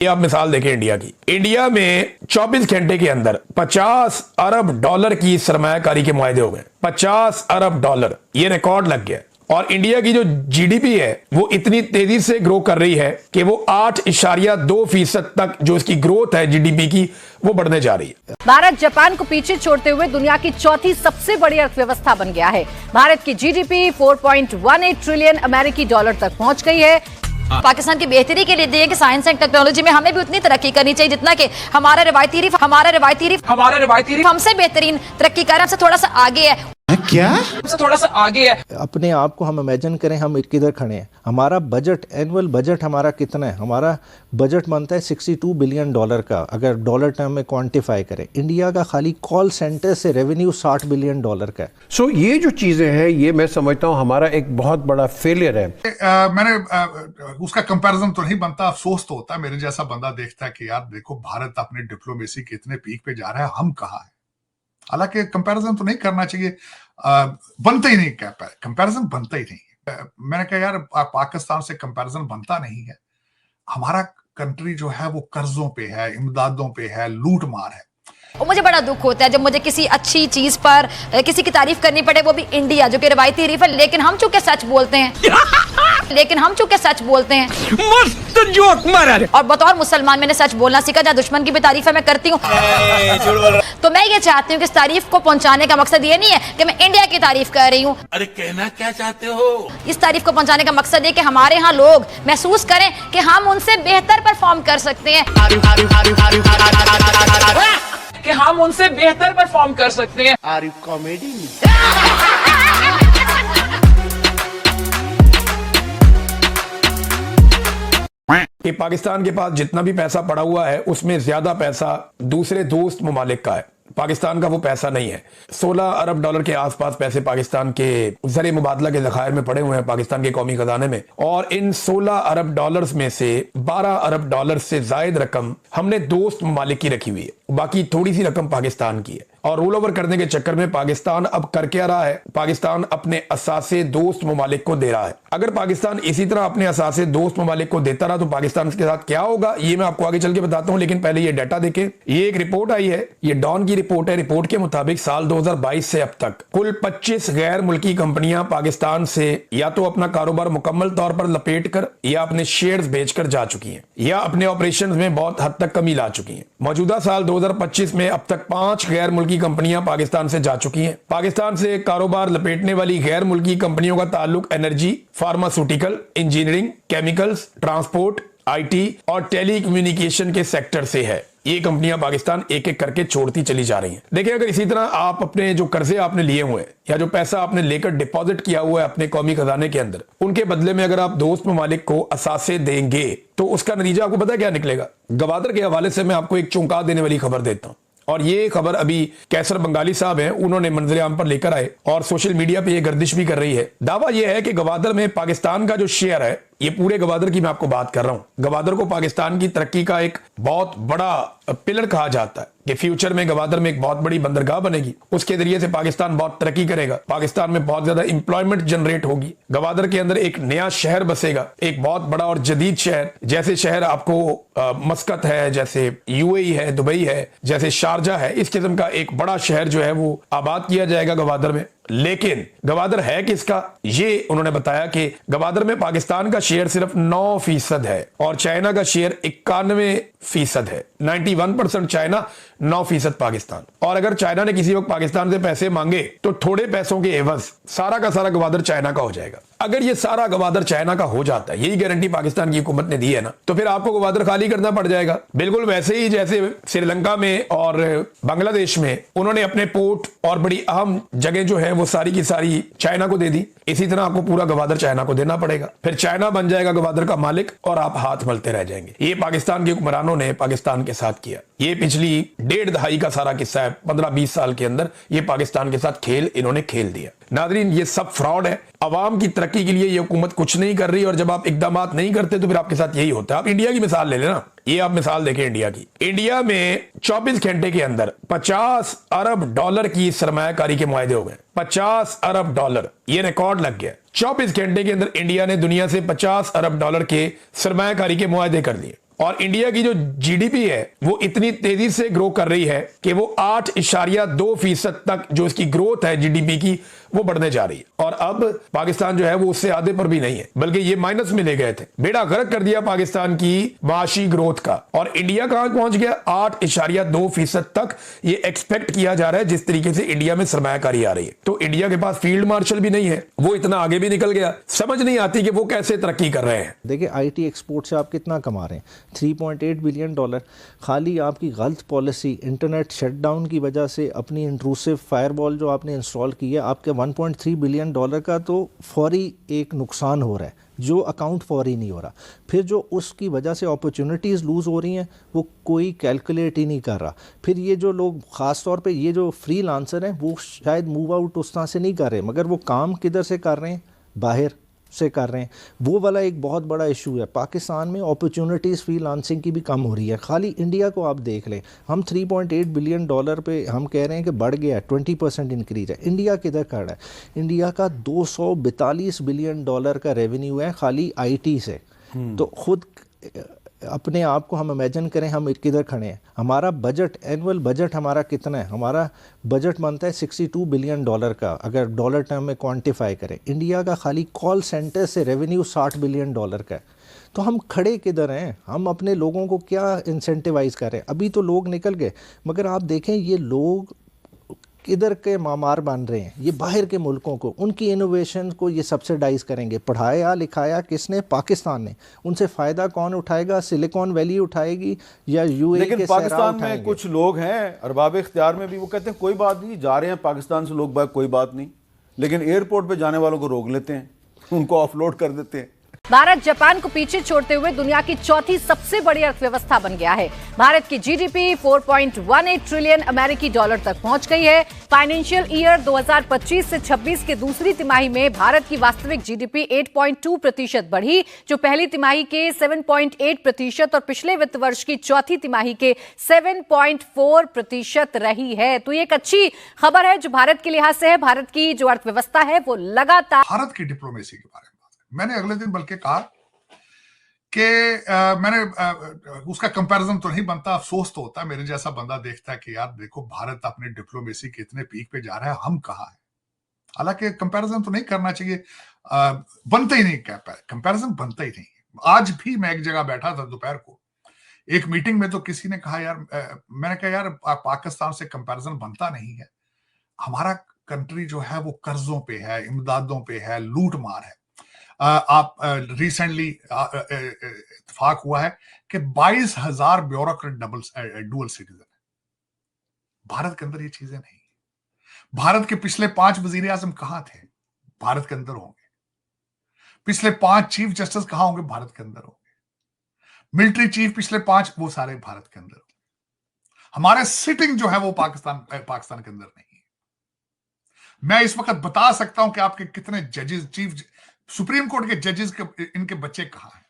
ये आप मिसाल देखें इंडिया की। इंडिया में 24 घंटे के अंदर 50 अरब डॉलर की सरमायाकारी के मुआहदे हो गए। 50 अरब डॉलर, ये रिकॉर्ड लग गया। और इंडिया की जो जीडीपी है वो इतनी तेजी से ग्रो कर रही है कि वो 8.2% तक जो इसकी ग्रोथ है जीडीपी की वो बढ़ने जा रही है। भारत जापान को पीछे छोड़ते हुए दुनिया की चौथी सबसे बड़ी अर्थव्यवस्था बन गया है। भारत की जीडीपी 4.18 ट्रिलियन अमेरिकी डॉलर तक पहुंच गई है। पाकिस्तान की बेहतरी के लिए दिए कि साइंस एंड टेक्नोलॉजी में हमें भी उतनी तरक्की करनी चाहिए जितना कि हमारा रिवायती रिफ हमसे बेहतरीन तरक्की कर रहा है, हमसे थोड़ा सा आगे है। क्या थोड़ा सा आगे है। अपने आप को हम इमेजिन करें हम किधर खड़े हैं। हमारा बजट, एनुअल बजट हमारा कितना है? हमारा बजट बनता है 62 बिलियन डॉलर का, अगर डॉलर टर्म में क्वांटिफाई करें। इंडिया का खाली कॉल सेंटर से रेवेन्यू 60 बिलियन डॉलर का है। सो ये जो चीजें हैं ये मैं समझता हूँ हमारा एक बहुत बड़ा फेलियर है। मैंने उसका कंपैरिजन तो नहीं बनता, अफसोस तो होता है। मेरे जैसा बंदा देखता है कि यार देखो भारत अपने डिप्लोमेसी के इतने पीक पे जा रहा है, हम कहाँ है। हालांकि कंपैरिजन तो नहीं करना चाहिए, बनता ही नहीं, कंपैरिजन बनता ही नहीं। मैंने कहा यार पाकिस्तान से कंपैरिजन बनता नहीं है। हमारा कंट्री जो है वो कर्जों पे है, इमदादों पे है, लूट मार है। और मुझे बड़ा दुख होता है जब मुझे किसी अच्छी चीज पर किसी की तारीफ करनी पड़े, वो भी इंडिया जो कि रिवायती रिफ है। लेकिन हम चूंकि सच बोलते हैं मस्त जोक मारा। और बतौर मुसलमान मैंने सच बोलना सीखा, जहाँ दुश्मन की भी तारीफ है मैं करती हूँ। तो मैं ये चाहती हूँ कि इस तारीफ को पहुंचाने का मकसद ये नहीं है कि मैं इंडिया की तारीफ कर रही हूँ। अरे कहना क्या चाहते हो? इस तारीफ को पहुंचाने का मकसद ये कि हमारे यहाँ लोग महसूस करें कि हम उनसे बेहतर परफॉर्म कर सकते हैं, आर यू कॉमेडी? कि पाकिस्तान के पास जितना भी पैसा पड़ा हुआ है उसमें ज्यादा पैसा दूसरे दोस्त ममालिक का है, पाकिस्तान का वो पैसा नहीं है। 16 अरब डॉलर के आसपास पैसे पाकिस्तान के ज़र मुबादला के ज़खायर में पड़े हुए हैं पाकिस्तान के कौमी खजाने में। और इन 16 अरब डॉलर्स में से 12 अरब डॉलर से जायद रकम हमने दोस्त ममालिक की रखी हुई है, बाकी थोड़ी सी रकम पाकिस्तान की है। और रोल ओवर करने के चक्कर में पाकिस्तान अब कर क्या रहा है? पाकिस्तान अपने असासे दोस्त ममालिक को दे रहा है। अगर पाकिस्तान इसी तरह अपने असासे दोस्त ममालिक को देता रहा तो पाकिस्तान के साथ क्या होगा ये मैं आपको आगे चल के बताता हूं, लेकिन पहले ये डाटा देखें। ये एक रिपोर्ट आई है, ये डॉन की रिपोर्ट है। रिपोर्ट के मुताबिक साल 2022 से अब तक कुल 25 गैर मुल्की कंपनियां पाकिस्तान से या तो अपना कारोबार मुकम्मल तौर पर लपेट कर या अपने शेयर्स बेचकर जा चुकी हैं या अपने ऑपरेशंस में बहुत हद तक कमी ला चुकी हैं। मौजूदा साल 2025 में अब तक 5 गैर मुल्की कंपनियां पाकिस्तान से जा चुकी हैं। पाकिस्तान से कारोबार लपेटने वाली गैर मुल्की कंपनियों का ताल्लुक energy, pharmaceutical, engineering, chemicals, transport, IT और टेलीकम्युनिकेशन के सेक्टर से है। ये कंपनियां पाकिस्तान एक एक करके छोड़ती चली जा रही हैं। देखिए, अगर इसी तरह आप अपने जो कर्जे आपने लिए हुए या जो पैसा आपने लेकर डिपॉजिट किया हुआ है अपने कौमी खजाने के अंदर, उनके बदले में अगर आप दोस्त ममालिक को असासे देंगे तो उसका नतीजा आपको पता है क्या निकलेगा? गवादर के हवाले से मैं आपको एक चौंका देने वाली खबर देता हूं, और ये खबर अभी कैसर बंगाली साहब हैं, उन्होंने मंजर आम पर लेकर आए और सोशल मीडिया पे ये गर्दिश भी कर रही है। दावा ये है कि गवादर में पाकिस्तान का जो शेयर है, ये पूरे गवादर की मैं आपको बात कर रहा हूं। गवादर को पाकिस्तान की तरक्की का एक बहुत बड़ा पिलर कहा जाता है कि फ्यूचर में गवादर में एक बहुत बड़ी बंदरगाह बनेगी, उसके जरिए से पाकिस्तान बहुत तरक्की करेगा, पाकिस्तान में बहुत ज्यादा इंप्लॉयमेंट जनरेट होगी, गवादर के अंदर एक नया शहर बसेगा, एक बहुत बड़ा और जदीद शहर। जैसे शहर आपको मस्कत है, जैसे यूएई है, दुबई है, जैसे शारजा है, इस किस्म का एक बड़ा शहर जो है वो आबाद किया जाएगा गवादर में। लेकिन गवादर है किसका? ये उन्होंने बताया कि गवादर में पाकिस्तान का शेयर सिर्फ 9% है और चाइना का शेयर 91% है। 91% चाइना, 9% पाकिस्तान। और अगर चाइना ने किसी वक्त पाकिस्तान से पैसे मांगे तो थोड़े पैसों के एवज सारा का सारा गवादर चाइना का हो जाएगा। अगर ये सारा गवादर चाइना का हो जाता है, यही गारंटी पाकिस्तान की हुकूमत ने दी है ना, तो फिर आपको गवादर खाली करना पड़ जाएगा। बिल्कुल वैसे ही जैसे श्रीलंका में और बांग्लादेश में उन्होंने अपने पोर्ट और बड़ी अहम जगह जो है वो सारी की सारी चाइना को दे दी, इसी तरह आपको पूरा गवादर चाइना को देना पड़ेगा। फिर चाइना बन जाएगा गवादर का मालिक और आप हाथ मलते रह जाएंगे। ये पाकिस्तान के हुक्मरानों ने पाकिस्तान के साथ किया। ये पिछली 1.5 दहाई का सारा किस्सा है। 15-20 साल के अंदर ये पाकिस्तान के साथ खेल इन्होंने खेल दिया। नादरीन, ये सब फ्रॉड है। अवाम की तरक्की के लिए ये हुकूमत कुछ नहीं कर रही और जब आप इकदाम नहीं करते तो फिर आपके साथ यही होता है। आप इंडिया की मिसाल ले लेना, ये आप मिसाल देखें इंडिया की। इंडिया में 24 घंटे के अंदर 50 अरब डॉलर की सरमायाकारी के मुआहदे हो गए। 50 अरब डॉलर, ये रिकॉर्ड लग गया। 24 घंटे के अंदर इंडिया ने दुनिया से 50 अरब डॉलर के सरमायाकारी के मुआहदे कर लिए। और इंडिया की जो जीडीपी है वो इतनी तेजी से ग्रो कर रही है कि वो 8.2% तक जो इसकी ग्रोथ है जीडीपी की वो बढ़ने जा रही है। और अब पाकिस्तान जो है वो उससे आधे पर भी नहीं है, बल्कि ये माइनस में ले गए थे। बेड़ा गर्क कर दिया पाकिस्तान की माशी ग्रोथ का। और इंडिया कहां पहुंच गया? 8.2% तक ये एक्सपेक्ट किया जा रहा है। जिस तरीके से इंडिया में सरमायाकारी आ रही है, तो इंडिया के पास फील्ड मार्शल भी नहीं है, वो इतना आगे भी निकल गया। समझ नहीं आती कि वो कैसे तरक्की कर रहे हैं। देखिए आईटी एक्सपोर्ट से आप कितना कमा रहे हैं, $3.8 बिलियन। खाली आपकी गलत पॉलिसी, इंटरनेट शटडाउन की वजह से, अपनी इंट्रूसिव फायरवॉल जो आपने इंस्टॉल की है, आपके $1.3 बिलियन का तो फौरी एक नुकसान हो रहा है जो अकाउंट फौरी नहीं हो रहा। फिर जो उसकी वजह से अपॉर्चुनिटीज़ लूज़ हो रही हैं वो कोई कैलकुलेट ही नहीं कर रहा। फिर ये जो लोग ख़ास तौर पे ये जो फ्री लांसर हैं वो शायद मूव आउट उस तरह से नहीं कर रहे, मगर वो काम किधर से कर रहे हैं? बाहर से कर रहे हैं। वो वाला एक बहुत बड़ा इशू है। पाकिस्तान में अपॉर्चुनिटीज़ फ्रीलांसिंग की भी कम हो रही है। खाली इंडिया को आप देख लें, हम $3.8 बिलियन पे हम कह रहे हैं कि बढ़ गया है, 20% इंक्रीज है। इंडिया किधर कर रहा है? इंडिया का $242 बिलियन का रेवेन्यू है खाली आईटी से। तो खुद अपने आप को हम इमेजिन करें हम किधर खड़े हैं। हमारा बजट, एनुअल बजट हमारा कितना है? हमारा बजट बनता है $62 बिलियन का, अगर डॉलर टर्म में क्वांटिफाई करें। इंडिया का खाली कॉल सेंटर से रेवेन्यू $60 बिलियन का है। तो हम खड़े किधर हैं? हम अपने लोगों को क्या इंसेंटिवाइज कर रहे हैं? अभी तो लोग निकल गए, मगर आप देखें ये लोग किधर के मामार बन रहे हैं। ये बाहर के मुल्कों को, उनकी इनोवेशन को ये सब्सिडाइज करेंगे। पढ़ाया लिखाया किसने? पाकिस्तान ने। उनसे फ़ायदा कौन उठाएगा? सिलिकॉन वैली उठाएगी या यूएई के? लेकिन पाकिस्तान में कुछ लोग हैं अरबाब इख्तियार में भी, वो कहते हैं कोई बात नहीं, जा रहे हैं पाकिस्तान से लोग, कोई बात नहीं, लेकिन एयरपोर्ट पे जाने वालों को रोक लेते हैं, उनको ऑफलोड कर देते हैं। भारत जापान को पीछे छोड़ते हुए दुनिया की चौथी सबसे बड़ी अर्थव्यवस्था बन गया है। भारत की जीडीपी 4.18 ट्रिलियन अमेरिकी डॉलर तक पहुंच गई है। फाइनेंशियल ईयर 2025 से 26 के दूसरी तिमाही में भारत की वास्तविक जीडीपी 8.2% बढ़ी, जो पहली तिमाही के 7.8% और पिछले वित्त वर्ष की चौथी तिमाही के 7.4% रही है। तो ये एक अच्छी खबर है जो भारत के लिहाज से है। भारत की जो अर्थव्यवस्था है वो लगातार भारत की डिप्लोमेसी के बारे में मैंने अगले दिन बल्कि कहा कि उसका कंपैरिजन तो नहीं बनता, अफसोस तो होता है। मेरे जैसा बंदा देखता है कि यार देखो भारत अपने डिप्लोमेसी के इतने पीक पे जा रहा है, हम कहाँ हैं। हालांकि कंपैरिजन तो नहीं करना चाहिए, बनता ही नहीं, कंपैरिजन बनता ही नहीं। आज भी मैं एक जगह बैठा था दोपहर को, एक मीटिंग में, तो किसी ने कहा यार, मैंने कहा यार पाकिस्तान से कंपैरिजन बनता नहीं है। हमारा कंट्री जो है वो कर्जों पे है, इमदादों पे है, लूट मार है। आप रिसेंटली इत्तेफाक हुआ है कि 22,000 ब्यूरोक्रेट डुअल सिटीजन है। भारत के अंदर ये चीजें नहीं। भारत के पिछले 5 वजीर आजम कहां थे? भारत के अंदर होंगे। पिछले 5 चीफ जस्टिस कहां होंगे? भारत के अंदर होंगे। मिलिट्री चीफ पिछले 5, वो सारे भारत के अंदर होंगे। हमारे सिटिंग जो है वो पाकिस्तान के अंदर नहीं है। मैं इस वक्त बता सकता हूं कि आपके कितने जजेस, चीफ सुप्रीम कोर्ट के जजेस के इनके बच्चे कहां हैं।